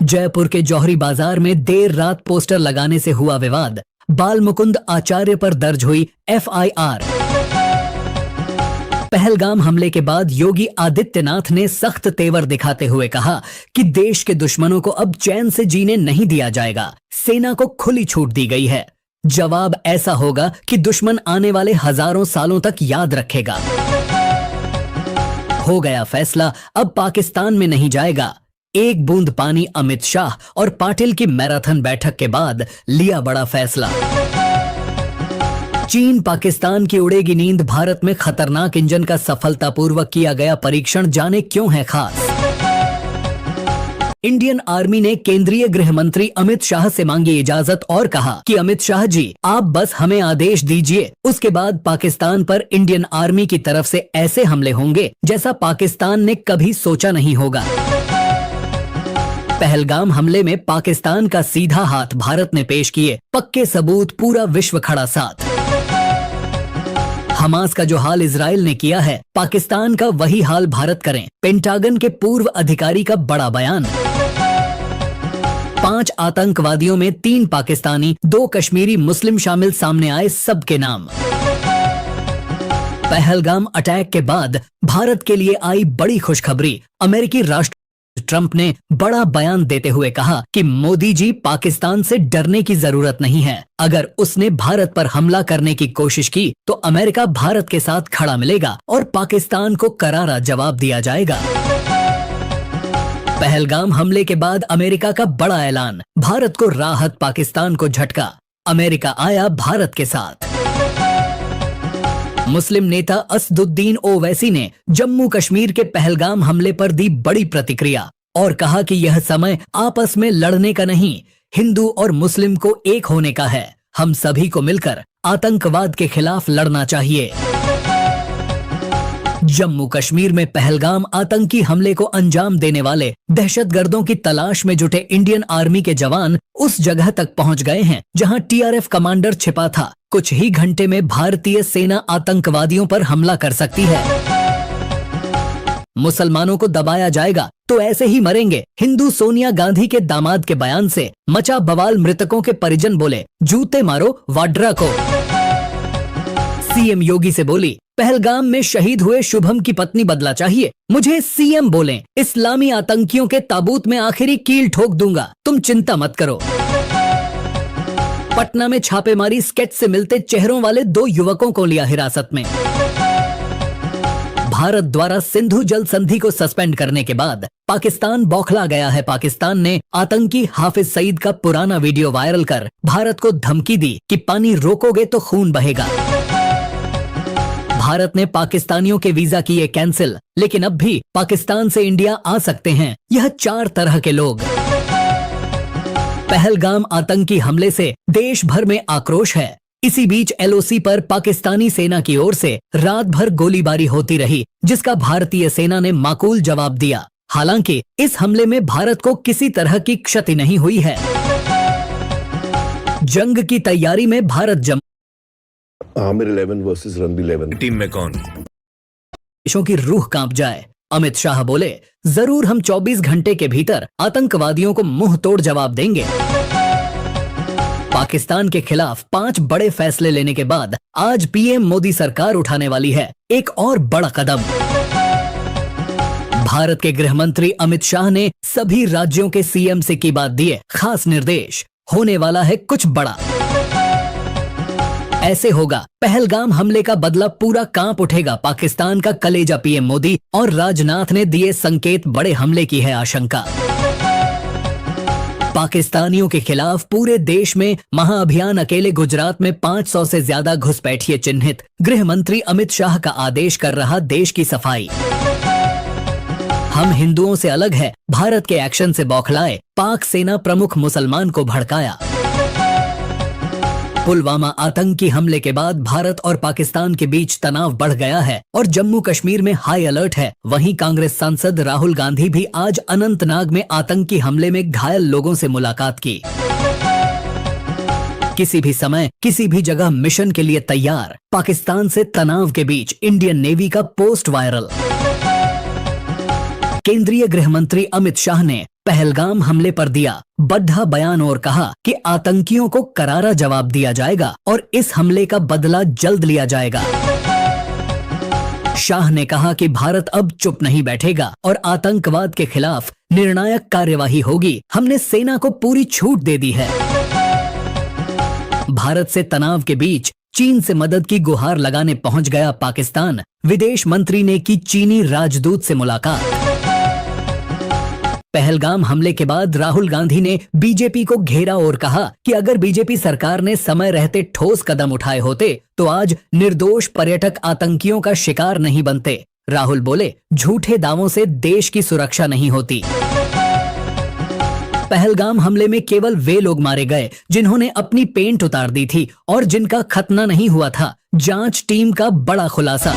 जयपुर के जौहरी बाजार में देर रात पोस्टर लगाने से हुआ विवाद। बाल मुकुंद आचार्य पर दर्ज हुई एफआईआर। पहलगाम हमले के बाद योगी आदित्यनाथ ने सख्त तेवर दिखाते हुए कहा कि देश के दुश्मनों को अब चैन से जीने नहीं दिया जाएगा। सेना को खुली छूट दी गई है। जवाब ऐसा होगा कि दुश्मन आने वाले हजारों सालों तक याद रखेगा। हो गया फैसला, अब पाकिस्तान में नहीं जाएगा। एक बूंद पानी अमित शाह और पाटिल की मैराथन बैठक के बाद लिया बड़ा फैसला। चीन पाकिस्तान की उड़ेगी नींद, भारत में खतरनाक इंजन का सफलतापूर्वक किया गया परीक्षण, जाने क्यों है खास। इंडियन आर्मी ने केंद्रीय गृह मंत्री अमित शाह से मांगी इजाजत और कहा कि अमित शाह जी, आप बस हमें आदेश दीजिए, उसके बाद पाकिस्तान पर इंडियन आर्मी की तरफ से ऐसे हमले होंगे जैसा पाकिस्तान ने कभी सोचा नहीं होगा। पहलगाम हमले में पाकिस्तान का सीधा हाथ भारत ने पेश किए पक्के सबूत, पूरा विश्व खड़ा साथ। हमास का जो हाल इजराइल ने किया है, पाकिस्तान का वही हाल भारत करें, पेंटागन के पूर्व अधिकारी का बड़ा बयान। 5 आतंकवादियों में 3 पाकिस्तानी, 2 कश्मीरी मुस्लिम शामिल, सामने आए सबके नाम। पहलगाम अटैक के बाद भारत के लिए आई बड़ी खुशखबरी। अमेरिकी राष्ट्रपति ट्रंप ने बड़ा बयान देते हुए कहा कि मोदी जी, पाकिस्तान से डरने की जरूरत नहीं है। अगर उसने भारत पर हमला करने की कोशिश की तो अमेरिका भारत के साथ खड़ा मिलेगा और पाकिस्तान को करारा जवाब दिया जाएगा। पहलगाम हमले के बाद अमेरिका का बड़ा ऐलान, भारत को राहत, पाकिस्तान को झटका। अमेरिका आया भारत के साथ। मुस्लिम नेता असदुद्दीन ओवैसी ने जम्मू कश्मीर के पहलगाम हमले पर दी बड़ी प्रतिक्रिया और कहा कि यह समय आपस में लड़ने का नहीं, हिंदू और मुस्लिम को एक होने का है। हम सभी को मिलकर आतंकवाद के खिलाफ लड़ना चाहिए। जम्मू कश्मीर में पहलगाम आतंकी हमले को अंजाम देने वाले दहशतगर्दों की तलाश में जुटे इंडियन आर्मी के जवान उस जगह तक पहुंच गए हैं जहां टीआरएफ कमांडर छिपा था। कुछ ही घंटे में भारतीय सेना आतंकवादियों पर हमला कर सकती है। मुसलमानों को दबाया जाएगा तो ऐसे ही मरेंगे, हिंदू सोनिया गांधी के दामाद के बयान से मचा बवाल। मृतकों के परिजन बोले, जूते मारो वाड्रा को। सीएम योगी से बोली, पहलगाम में शहीद हुए शुभम की पत्नी बदला चाहिए, मुझे सीएम बोलें, इस्लामी आतंकियों के ताबूत में आखिरी कील ठोक दूंगा, तुम चिंता मत करो। पटना में छापेमारी, स्केच से मिलते चेहरों वाले 2 युवकों को लिया हिरासत में। भारत द्वारा सिंधु जल संधि को सस्पेंड करने के बाद पाकिस्तान बौखला गया है। पाकिस्तान ने आतंकी हाफिज सईद का पुराना वीडियो वायरल कर भारत को धमकी दी कि पानी रोकोगे तो खून बहेगा। भारत ने पाकिस्तानियों के वीजा किए कैंसिल, लेकिन अब भी पाकिस्तान से इंडिया आ सकते हैं यह 4 तरह के लोग। पहलगाम आतंकी हमले से देश भर में आक्रोश है। इसी बीच एलओसी पर पाकिस्तानी सेना की ओर से रात भर गोलीबारी होती रही, जिसका भारतीय सेना ने माकूल जवाब दिया। हालांकि इस हमले में भारत को किसी तरह की क्षति नहीं हुई है। जंग की तैयारी में भारत आमिर 11 वर्सेस रणबीर 11 टीम में कौन? देशों की रूह कांप जाए। अमित शाह बोले, जरूर हम 24 घंटे के भीतर आतंकवादियों को मुंह तोड़ जवाब देंगे। पाकिस्तान के खिलाफ 5 बड़े फैसले लेने के बाद आज पीएम मोदी सरकार उठाने वाली है एक और बड़ा कदम। भारत के गृह मंत्री अमित शाह ने सभी राज्यों के सीएम से की बात दिए खास निर्देश, होने वाला है कुछ बड़ा। ऐसे होगा, पहलगाम हमले का बदला पूरा कांप उठेगा पाकिस्तान का कलेजा। पीएम मोदी और राजनाथ ने दिए संकेत, बड़े हमले की है आशंका। पाकिस्तानियों के खिलाफ पूरे देश में महाअभियान, अकेले गुजरात में 500 से ज्यादा घुसपैठिए चिन्हित। गृह मंत्री अमित शाह का आदेश कर रहा देश की सफाई। हम हिंदुओं से अलग है, भारत के एक्शन से बौखलाए, पाक सेना प्रमुख मुसलमान को भड़काया। पुलवामा आतंकी हमले के बाद भारत और पाकिस्तान के बीच तनाव बढ़ गया है और जम्मू कश्मीर में हाई अलर्ट है। वहीं कांग्रेस सांसद राहुल गांधी भी आज अनंतनाग में आतंकी हमले में घायल लोगों से मुलाकात की। किसी भी समय, किसी भी जगह मिशन के लिए तैयार। पाकिस्तान से तनाव के बीच इंडियन नेवी का पोस्ट वायरल। केंद्रीय गृह मंत्री अमित शाह ने पहलगाम हमले पर दिया बड़ा बयान और कहा कि आतंकियों को करारा जवाब दिया जाएगा और इस हमले का बदला जल्द लिया जाएगा। शाह ने कहा कि भारत अब चुप नहीं बैठेगा और आतंकवाद के खिलाफ निर्णायक कार्यवाही होगी। हमने सेना को पूरी छूट दे दी है। भारत से तनाव के बीच चीन से मदद की गुहार लगाने पहुंच गया पाकिस्तान। विदेश मंत्री ने की चीनी राजदूत से मुलाकात। पहलगाम हमले के बाद राहुल गांधी ने बीजेपी को घेरा और कहा कि अगर बीजेपी सरकार ने समय रहते ठोस कदम उठाए होते तो आज निर्दोष पर्यटक आतंकियों का शिकार नहीं बनते। राहुल बोले, झूठे दावों से देश की सुरक्षा नहीं होती। पहलगाम हमले में केवल वे लोग मारे गए जिन्होंने अपनी पेंट उतार दी थी और जिनका खतना नहीं हुआ था। जांच टीम का बड़ा खुलासा।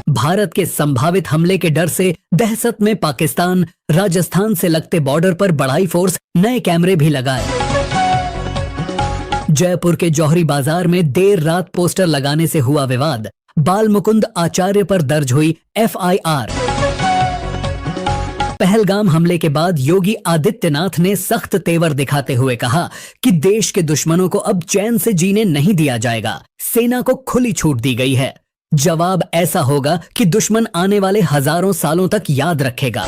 भारत के संभावित हमले के डर से दहशत में पाकिस्तान राजस्थान से लगते बॉर्डर पर बढ़ाई फोर्स, नए कैमरे भी लगाए। जयपुर के जौहरी बाजार में देर रात पोस्टर लगाने से हुआ विवाद। बाल मुकुंद आचार्य पर दर्ज हुई FIR। पहलगाम हमले के बाद योगी आदित्यनाथ ने सख्त तेवर दिखाते हुए कहा कि देश के दुश्मनों को अब चैन से जीने नहीं दिया जाएगा। सेना को खुली छूट दी गई है। जवाब ऐसा होगा कि दुश्मन आने वाले हजारों सालों तक याद रखेगा।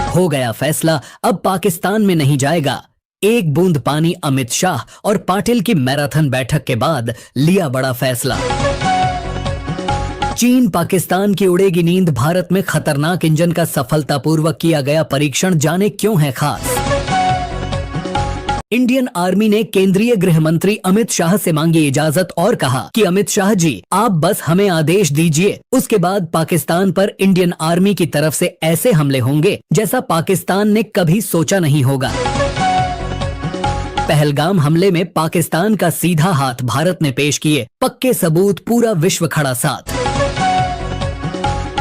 हो गया फैसला, अब पाकिस्तान में नहीं जाएगा। एक बूंद पानी अमित शाह और पाटिल की मैराथन बैठक के बाद लिया बड़ा फैसला। चीन पाकिस्तान की उड़ेगी नींद। भारत में खतरनाक इंजन का सफलतापूर्वक किया गया परीक्षण, जाने क्यों है खास। इंडियन आर्मी ने केंद्रीय गृह मंत्री अमित शाह से मांगी इजाजत और कहा कि अमित शाह जी, आप बस हमें आदेश दीजिए, उसके बाद पाकिस्तान पर इंडियन आर्मी की तरफ से ऐसे हमले होंगे जैसा पाकिस्तान ने कभी सोचा नहीं होगा। पहलगाम हमले में पाकिस्तान का सीधा हाथ भारत ने पेश किए पक्के सबूत, पूरा विश्व खड़ा साथ।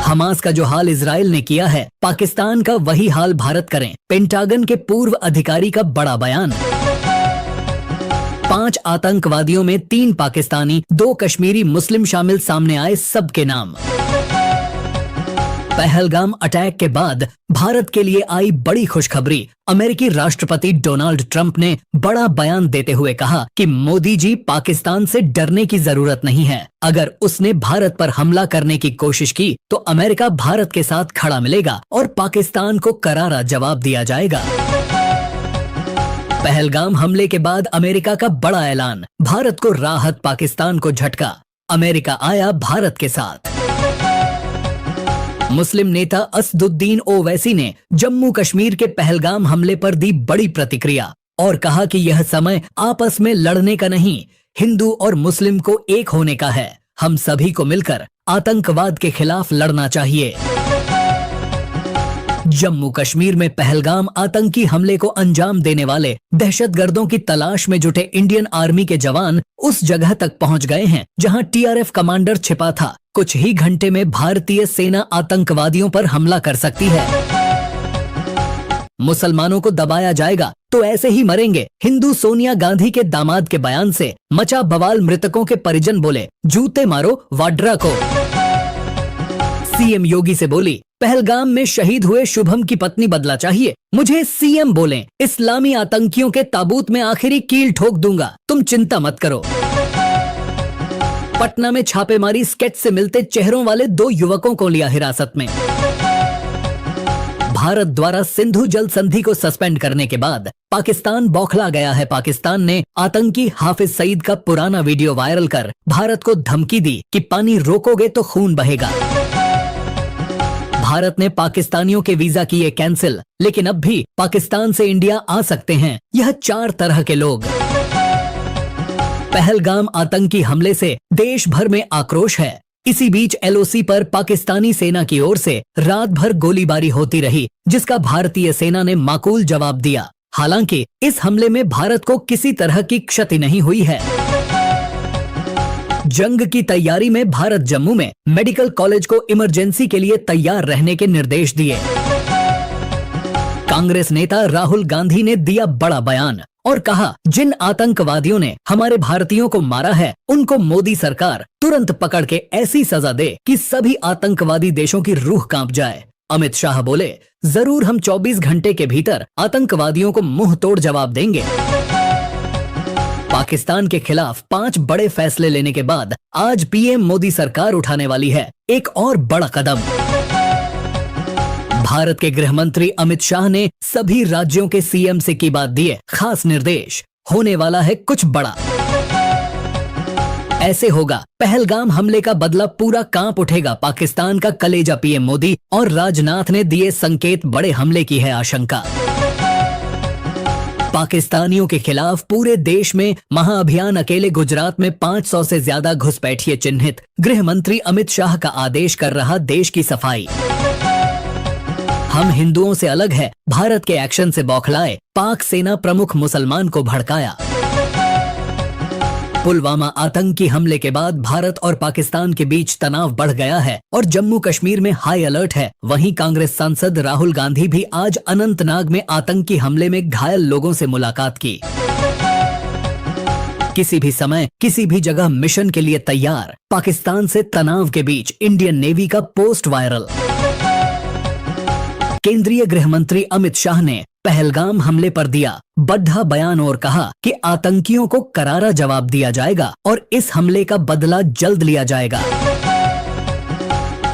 हमास का जो हाल इजराइल ने किया है, पाकिस्तान का वही हाल भारत करें। पेंटागन के पूर्व अधिकारी का बड़ा बयान। 5 आतंकवादियों में 3 पाकिस्तानी, 2 कश्मीरी मुस्लिम शामिल, सामने आए सबके नाम। पहलगाम अटैक के बाद भारत के लिए आई बड़ी खुशखबरी। अमेरिकी राष्ट्रपति डोनाल्ड ट्रंप ने बड़ा बयान देते हुए कहा कि मोदी जी, पाकिस्तान से डरने की जरूरत नहीं है। अगर उसने भारत पर हमला करने की कोशिश की तो अमेरिका भारत के साथ खड़ा मिलेगा और पाकिस्तान को करारा जवाब दिया जाएगा। पहलगाम हमले के अमेरिका अमेरिका का बड़ा ऐलान। भारत को राहत, पाकिस्तान को झटका। अमेरिका आया भारत के साथ। मुस्लिम नेता असदुद्दीन ओवैसी ने जम्मू कश्मीर के पहलगाम हमले पर दी बड़ी प्रतिक्रिया और कहा कि यह समय आपस में लड़ने का नहीं, हिंदू और मुस्लिम को एक होने का है। हम सभी को मिलकर आतंकवाद के खिलाफ लड़ना चाहिए। जम्मू कश्मीर में पहलगाम आतंकी हमले को अंजाम देने वाले दहशतगर्दों की तलाश में जुटे इंडियन आर्मी के जवान उस जगह तक पहुंच गए हैं जहां TRF कमांडर छिपा था। कुछ ही घंटे में भारतीय सेना आतंकवादियों पर हमला कर सकती है। मुसलमानों को दबाया जाएगा तो ऐसे ही मरेंगे। हिंदू सोनिया गांधी के दामाद के बयान से मचा बवाल। मृतकों के परिजन बोले, जूते मारो वाड्रा को। CM योगी से बोली, पहलगाम में शहीद हुए शुभम की पत्नी बदला चाहिए। मुझे CM बोलें, इस्लामी आतंकियों के ताबूत में आखिरी कील ठोक दूंगा, तुम चिंता मत करो। पटना में छापेमारी, स्केच से मिलते चेहरों वाले 2 युवकों को लिया हिरासत में। भारत द्वारा सिंधु जल संधि को सस्पेंड करने के बाद पाकिस्तान बौखला गया है। पाकिस्तान ने आतंकी हाफिज सईद का पुराना वीडियो वायरल कर भारत को धमकी दी कि पानी रोकोगे तो खून बहेगा। भारत ने पाकिस्तानियों के वीजा किए कैंसिल, लेकिन अब भी पाकिस्तान से इंडिया आ सकते हैं यह 4 तरह के लोग। पहलगाम आतंकी हमले से देश भर में आक्रोश है। इसी बीच LOC पर पाकिस्तानी सेना की ओर से रात भर गोलीबारी होती रही, जिसका भारतीय सेना ने माकूल जवाब दिया। हालांकि इस हमले में भारत को किसी तरह की क्षति नहीं हुई है। जंग की तैयारी में भारत जम्मू में मेडिकल कॉलेज को इमरजेंसी के लिए तैयार रहने के निर्देश दिए। कांग्रेस नेता राहुल गांधी ने दिया बड़ा बयान और कहा, जिन आतंकवादियों ने हमारे भारतीयों को मारा है उनको मोदी सरकार तुरंत पकड़ के ऐसी सजा दे कि सभी आतंकवादी देशों की रूह कांप जाए। अमित शाह बोले, जरूर हम 24 घंटे के भीतर आतंकवादियों को मुंह तोड़ जवाब देंगे। पाकिस्तान के खिलाफ 5 बड़े फैसले लेने के बाद आज पीएम मोदी सरकार उठाने वाली है एक और बड़ा कदम। भारत के गृह मंत्री अमित शाह ने सभी राज्यों के सीएम से की बात दिए खास निर्देश, होने वाला है कुछ बड़ा। ऐसे होगा, पहलगाम हमले का बदला पूरा कांप उठेगा पाकिस्तान का कलेजा, पीएम मोदी और राजनाथ ने दिए संकेत, बड़े हमले की है आशंका। पाकिस्तानियों के खिलाफ पूरे देश में महाअभियान, अकेले गुजरात में 500 से ज्यादा घुसपैठिए चिन्हित, गृह मंत्री अमित शाह का आदेश कर रहा देश की सफाई। हम हिंदुओं से अलग है, भारत के एक्शन से बौखलाए पाक सेना प्रमुख मुसलमान को भड़काया। पुलवामा आतंकी हमले के बाद भारत और पाकिस्तान के बीच तनाव बढ़ गया है और जम्मू कश्मीर में हाई अलर्ट है। वहीं कांग्रेस सांसद राहुल गांधी भी आज अनंतनाग में आतंकी हमले में घायल लोगों से मुलाकात की। किसी भी समय किसी भी जगह मिशन के लिए तैयार, पाकिस्तान से तनाव के बीच इंडियन नेवी का पोस्ट वायरल। केंद्रीय गृह मंत्री अमित शाह ने पहलगाम हमले पर दिया बड़ा बयान और कहा कि आतंकियों को करारा जवाब दिया जाएगा और इस हमले का बदला जल्द लिया जाएगा।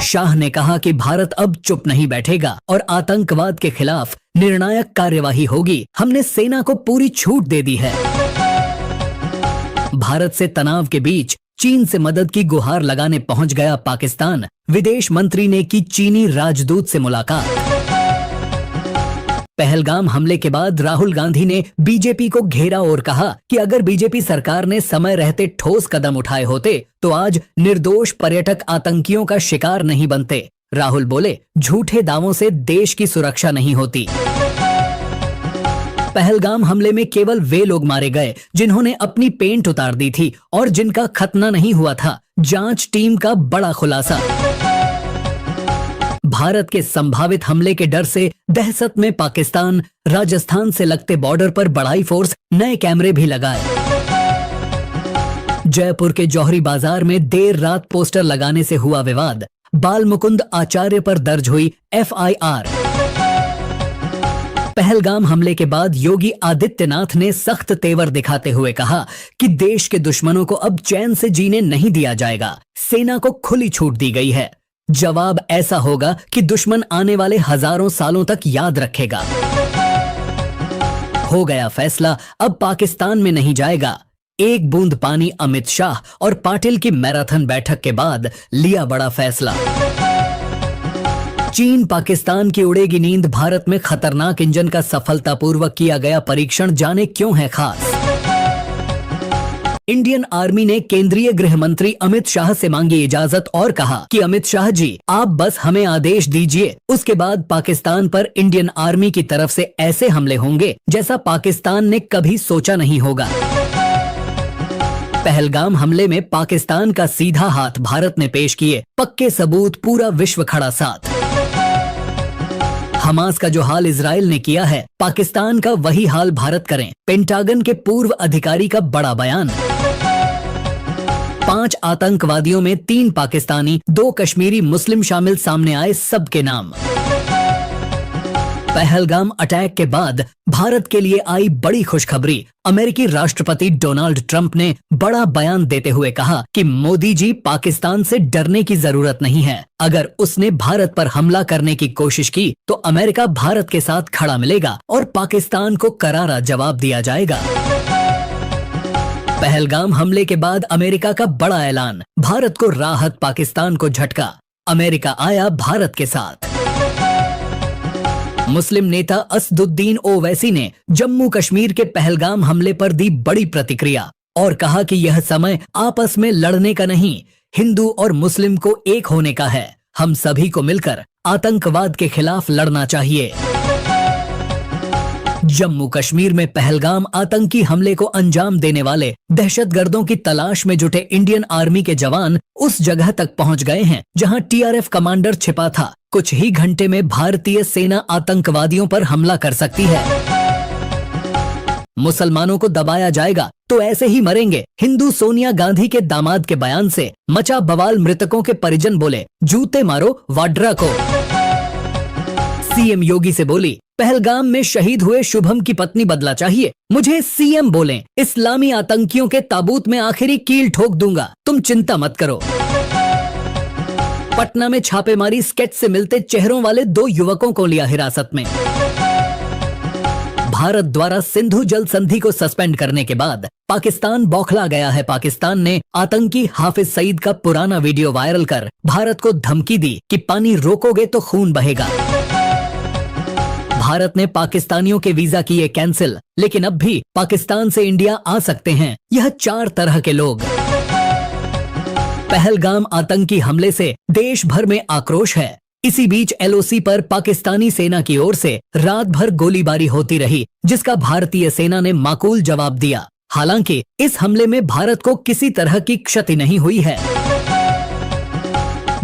शाह ने कहा कि भारत अब चुप नहीं बैठेगा और आतंकवाद के खिलाफ निर्णायक कार्यवाही होगी। हमने सेना को पूरी छूट दे दी है। भारत से तनाव के बीच चीन से मदद की गुहार लगाने पहुंच गया पाकिस्तान। विदेश मंत्री ने की चीनी राजदूत से मुलाकात। पहलगाम हमले के बाद राहुल गांधी ने बीजेपी को घेरा और कहा कि अगर बीजेपी सरकार ने समय रहते ठोस कदम उठाए होते तो आज निर्दोष पर्यटक आतंकियों का शिकार नहीं बनते। राहुल बोले, झूठे दावों से देश की सुरक्षा नहीं होती। पहलगाम हमले में केवल वे लोग मारे गए जिन्होंने अपनी पेंट उतार दी थी और जिनका खतना नहीं हुआ था। जांच टीम का बड़ा खुलासा। भारत के संभावित हमले के डर से दहशत में पाकिस्तान राजस्थान से लगते बॉर्डर पर बढ़ाई फोर्स, नए कैमरे भी लगाए। जयपुर के जौहरी बाजार में देर रात पोस्टर लगाने से हुआ विवाद, बाल मुकुंद आचार्य पर दर्ज हुई एफआईआर। पहलगाम हमले के बाद योगी आदित्यनाथ ने सख्त तेवर दिखाते हुए कहा कि देश के दुश्मनों को अब चैन से जीने नहीं दिया जाएगा। सेना को खुली छूट दी गई है। जवाब ऐसा होगा कि दुश्मन आने वाले हजारों सालों तक याद रखेगा। हो गया फैसला, अब पाकिस्तान में नहीं जाएगा। एक बूंद पानी, अमित शाह और पाटिल की मैराथन बैठक के बाद लिया बड़ा फैसला। चीन पाकिस्तान की उड़ेगी नींद, भारत में खतरनाक इंजन का सफलतापूर्वक किया गया परीक्षण, जाने क्यों है खास। इंडियन आर्मी ने केंद्रीय गृह मंत्री अमित शाह से मांगी इजाजत और कहा कि अमित शाह जी, आप बस हमें आदेश दीजिए, उसके बाद पाकिस्तान पर इंडियन आर्मी की तरफ से ऐसे हमले होंगे जैसा पाकिस्तान ने कभी सोचा नहीं होगा। पहलगाम हमले में पाकिस्तान का सीधा हाथ भारत ने पेश किए पक्के सबूत, पूरा विश्व खड़ा साथ। हमास का जो हाल इजराइल ने किया है, पाकिस्तान का वही हाल भारत करें, पेंटागन के पूर्व अधिकारी का बड़ा बयान। 5 आतंकवादियों में 3 पाकिस्तानी, 2 कश्मीरी मुस्लिम शामिल, सामने आए सबके नाम। पहलगाम अटैक के बाद भारत के लिए आई बड़ी खुशखबरी। अमेरिकी राष्ट्रपति डोनाल्ड ट्रंप ने बड़ा बयान देते हुए कहा कि मोदी जी, पाकिस्तान से डरने की जरूरत नहीं है। अगर उसने भारत पर हमला करने की कोशिश की तो अमेरिका भारत के साथ खड़ा मिलेगा और पाकिस्तान को करारा जवाब दिया जाएगा। पहलगाम हमले के बाद अमेरिका का बड़ा ऐलान, भारत को राहत, पाकिस्तान को झटका। अमेरिका आया भारत के साथ। मुस्लिम नेता असदुद्दीन ओवैसी ने जम्मू कश्मीर के पहलगाम हमले पर दी बड़ी प्रतिक्रिया और कहा कि यह समय आपस में लड़ने का नहीं, हिंदू और मुस्लिम को एक होने का है। हम सभी को मिलकर आतंकवाद के खिलाफ लड़ना चाहिए। जम्मू कश्मीर में पहलगाम आतंकी हमले को अंजाम देने वाले दहशतगर्दों की तलाश में जुटे इंडियन आर्मी के जवान उस जगह तक पहुंच गए हैं जहां टीआरएफ कमांडर छिपा था। कुछ ही घंटे में भारतीय सेना आतंकवादियों पर हमला कर सकती है। मुसलमानों को दबाया जाएगा तो ऐसे ही मरेंगे। हिंदू सोनिया गांधी के दामाद के बयान से मचा बवाल, मृतकों के परिजन बोले, जूते मारो वाड्रा को। सीएम योगी से बोली, पहलगाम में शहीद हुए शुभम की पत्नी बदला चाहिए, मुझे सीएम बोलें, इस्लामी आतंकियों के ताबूत में आखिरी कील ठोक दूंगा, तुम चिंता मत करो। पटना में छापेमारी, स्केच से मिलते चेहरों वाले 2 युवकों को लिया हिरासत में। भारत द्वारा सिंधु जल संधि को सस्पेंड करने के बाद पाकिस्तान बौखला गया है। पाकिस्तान ने आतंकी हाफिज सईद का पुराना वीडियो वायरल कर भारत को धमकी दी कि पानी रोकोगे तो खून बहेगा। भारत ने पाकिस्तानियों के वीजा किए कैंसिल, लेकिन अब भी पाकिस्तान से इंडिया आ सकते हैं यह 4 तरह के लोग। पहलगाम आतंकी हमले से देश भर में आक्रोश है। इसी बीच एलओसी पर पाकिस्तानी सेना की ओर से रात भर गोलीबारी होती रही, जिसका भारतीय सेना ने माकूल जवाब दिया। हालांकि इस हमले में भारत को किसी तरह की क्षति नहीं हुई है।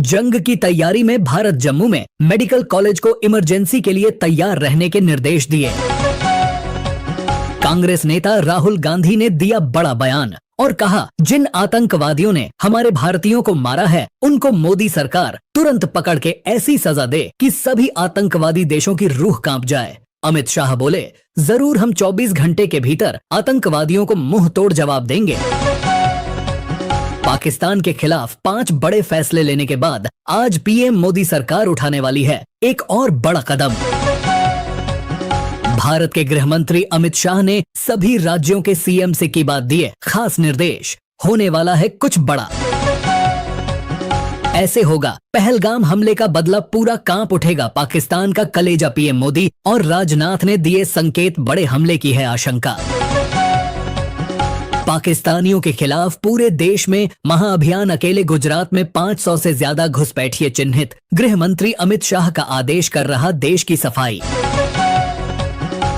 जंग की तैयारी में भारत जम्मू में मेडिकल कॉलेज को इमरजेंसी के लिए तैयार रहने के निर्देश दिए। कांग्रेस नेता राहुल गांधी ने दिया बड़ा बयान और कहा, जिन आतंकवादियों ने हमारे भारतीयों को मारा है उनको मोदी सरकार तुरंत पकड़ के ऐसी सजा दे कि सभी आतंकवादी देशों की रूह कांप जाए। अमित शाह बोले, जरूर हम 24 घंटे के भीतर आतंकवादियों को मुंह तोड़ जवाब देंगे। पाकिस्तान के खिलाफ 5 बड़े फैसले लेने के बाद आज पीएम मोदी सरकार उठाने वाली है एक और बड़ा कदम। भारत के गृह मंत्री अमित शाह ने सभी राज्यों के सीएम से की बात दिए खास निर्देश, होने वाला है कुछ बड़ा। ऐसे होगा, पहलगाम हमले का बदला पूरा कांप उठेगा पाकिस्तान का कलेजा। पीएम मोदी और राजनाथ ने दिए संकेत, बड़े हमले की है आशंका। पाकिस्तानियों के खिलाफ पूरे देश में महाअभियान, अकेले गुजरात में 500 से ज्यादा घुसपैठिए चिन्हित। गृह मंत्री अमित शाह का आदेश कर रहा देश की सफाई।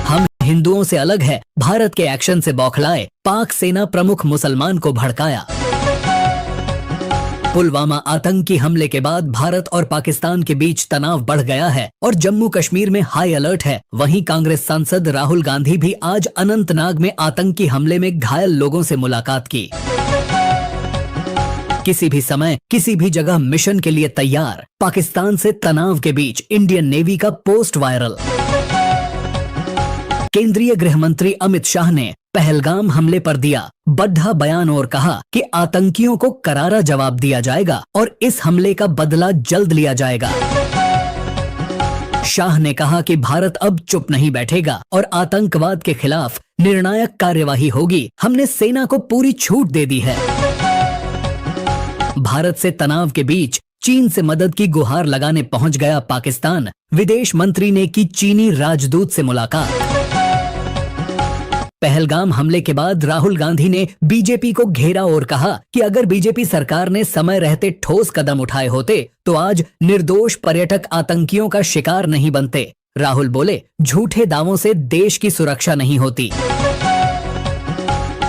हम हिंदुओं से अलग है, भारत के एक्शन से बौखलाए, पाक सेना प्रमुख मुसलमान को भड़काया। पुलवामा आतंकी हमले के बाद भारत और पाकिस्तान के बीच तनाव बढ़ गया है और जम्मू कश्मीर में हाई अलर्ट है। वहीं कांग्रेस सांसद राहुल गांधी भी आज अनंतनाग में आतंकी हमले में घायल लोगों से मुलाकात की। किसी भी समय, किसी भी जगह मिशन के लिए तैयार। पाकिस्तान से तनाव के बीच इंडियन नेवी का पोस्ट वायरल। केंद्रीय गृह मंत्री अमित शाह ने पहलगाम हमले पर दिया बड़ा बयान और कहा कि आतंकियों को करारा जवाब दिया जाएगा और इस हमले का बदला जल्द लिया जाएगा। शाह ने कहा कि भारत अब चुप नहीं बैठेगा और आतंकवाद के खिलाफ निर्णायक कार्यवाही होगी। हमने सेना को पूरी छूट दे दी है। भारत से तनाव के बीच चीन से मदद की गुहार लगाने पहुंच गया पाकिस्तान। विदेश मंत्री ने की चीनी राजदूत से मुलाकात। पहलगाम हमले के बाद राहुल गांधी ने बीजेपी को घेरा और कहा कि अगर बीजेपी सरकार ने समय रहते ठोस कदम उठाए होते तो आज निर्दोष पर्यटक आतंकियों का शिकार नहीं बनते। राहुल बोले, झूठे दावों से देश की सुरक्षा नहीं होती।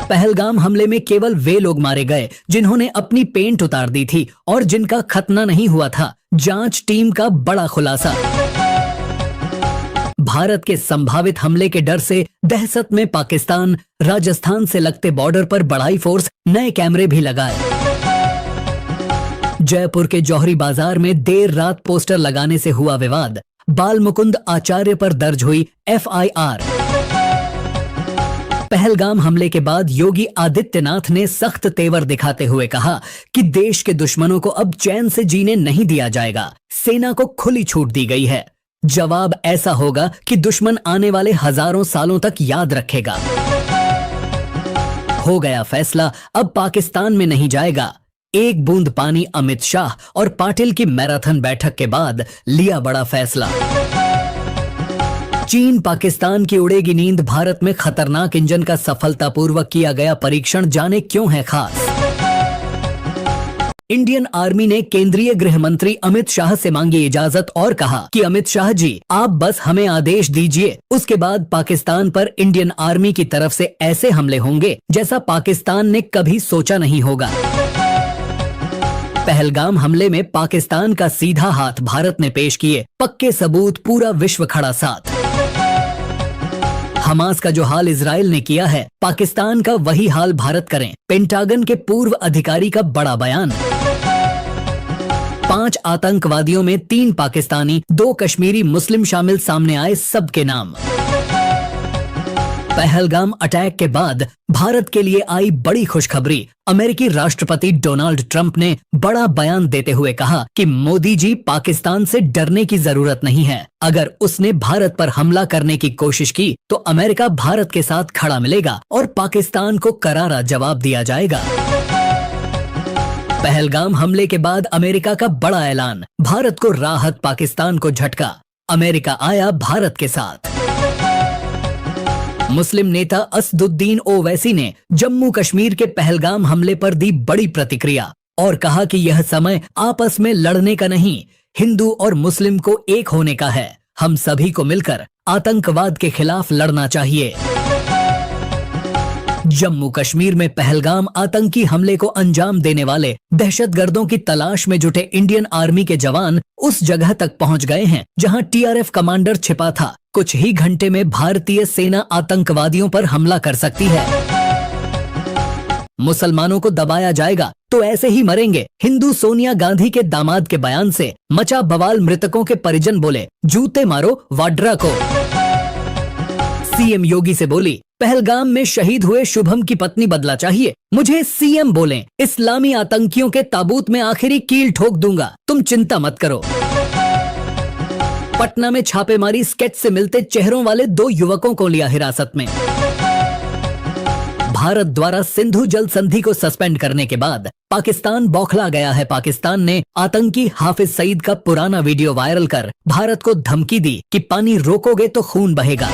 पहलगाम हमले में केवल वे लोग मारे गए जिन्होंने अपनी पेंट उतार दी थी और जिनका खतना नहीं हुआ था। जांच टीम का बड़ा खुलासा। भारत के संभावित हमले के डर से दहशत में पाकिस्तान राजस्थान से लगते बॉर्डर पर बढ़ाई फोर्स, नए कैमरे भी लगाए। जयपुर के जौहरी बाजार में देर रात पोस्टर लगाने से हुआ विवाद। बाल मुकुंद आचार्य पर दर्ज हुई एफआईआर। पहलगाम हमले के बाद योगी आदित्यनाथ ने सख्त तेवर दिखाते हुए कहा कि देश के दुश्मनों को अब चैन से जीने नहीं दिया जाएगा। सेना को खुली छूट दी गई है। जवाब ऐसा होगा कि दुश्मन आने वाले हजारों सालों तक याद रखेगा। हो गया फैसला, अब पाकिस्तान में नहीं जाएगा। एक बूंद पानी। अमित शाह और पाटिल की मैराथन बैठक के बाद लिया बड़ा फैसला। चीन पाकिस्तान की उड़ेगी नींद। भारत में खतरनाक इंजन का सफलतापूर्वक किया गया परीक्षण, जाने क्यों है खास। इंडियन आर्मी ने केंद्रीय गृह मंत्री अमित शाह से मांगी इजाजत और कहा कि अमित शाह जी, आप बस हमें आदेश दीजिए, उसके बाद पाकिस्तान पर इंडियन आर्मी की तरफ से ऐसे हमले होंगे जैसा पाकिस्तान ने कभी सोचा नहीं होगा। पहलगाम हमले में पाकिस्तान का सीधा हाथ भारत ने पेश किए पक्के सबूत, पूरा विश्व खड़ा साथ। हमास का जो हाल इजराइल ने किया है, पाकिस्तान का वही हाल भारत करें। पेंटागन के पूर्व अधिकारी का बड़ा बयान। 5 आतंकवादियों में 3 पाकिस्तानी, 2 कश्मीरी मुस्लिम शामिल, सामने आए सबके नाम। पहलगाम अटैक के बाद भारत के लिए आई बड़ी खुशखबरी। अमेरिकी राष्ट्रपति डोनाल्ड ट्रंप ने बड़ा बयान देते हुए कहा कि मोदी जी, पाकिस्तान से डरने की जरूरत नहीं है। अगर उसने भारत पर हमला करने की कोशिश की तो अमेरिका भारत के साथ खड़ा मिलेगा और पाकिस्तान को करारा जवाब दिया जाएगा। पहलगाम हमले के बाद अमेरिका का बड़ा ऐलान, भारत को राहत, पाकिस्तान को झटका। अमेरिका आया भारत के साथ। मुस्लिम नेता असदुद्दीन ओवैसी ने जम्मू कश्मीर के पहलगाम हमले पर दी बड़ी प्रतिक्रिया और कहा कि यह समय आपस में लड़ने का नहीं, हिंदू और मुस्लिम को एक होने का है। हम सभी को मिलकर आतंकवाद के खिलाफ लड़ना चाहिए। जम्मू कश्मीर में पहलगाम आतंकी हमले को अंजाम देने वाले दहशतगर्दों की तलाश में जुटे इंडियन आर्मी के जवान उस जगह तक पहुंच गए हैं जहां टीआरएफ कमांडर छिपा था। कुछ ही घंटे में भारतीय सेना आतंकवादियों पर हमला कर सकती है। मुसलमानों को दबाया जाएगा तो ऐसे ही मरेंगे, हिंदू सोनिया गांधी के दामाद के बयान से मचा बवाल। मृतकों के परिजन बोले, जूते मारो वाड्रा को। सीएम योगी से बोली, पहलगाम में शहीद हुए शुभम की पत्नी बदला चाहिए, मुझे सीएम बोलें, इस्लामी आतंकियों के ताबूत में आखिरी कील ठोक दूंगा, तुम चिंता मत करो। पटना में छापेमारी, स्केच से मिलते चेहरों वाले 2 युवकों को लिया हिरासत में। भारत द्वारा सिंधु जल संधि को सस्पेंड करने के बाद पाकिस्तान बौखला गया है। पाकिस्तान ने आतंकी हाफिज सईद का पुराना वीडियो वायरल कर भारत को धमकी दी कि पानी रोकोगे तो खून बहेगा।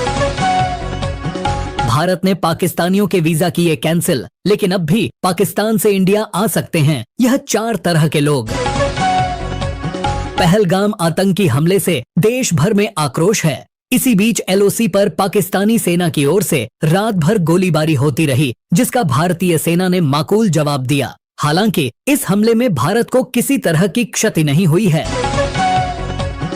भारत ने पाकिस्तानियों के वीजा किए कैंसिल, लेकिन अब भी पाकिस्तान से इंडिया आ सकते हैं यह 4 तरह के लोग। पहलगाम आतंकी हमले से देश भर में आक्रोश है। इसी बीच एलओसी पर पाकिस्तानी सेना की ओर से रात भर गोलीबारी होती रही, जिसका भारतीय सेना ने माकूल जवाब दिया। हालांकि इस हमले में भारत को किसी तरह की क्षति नहीं हुई है।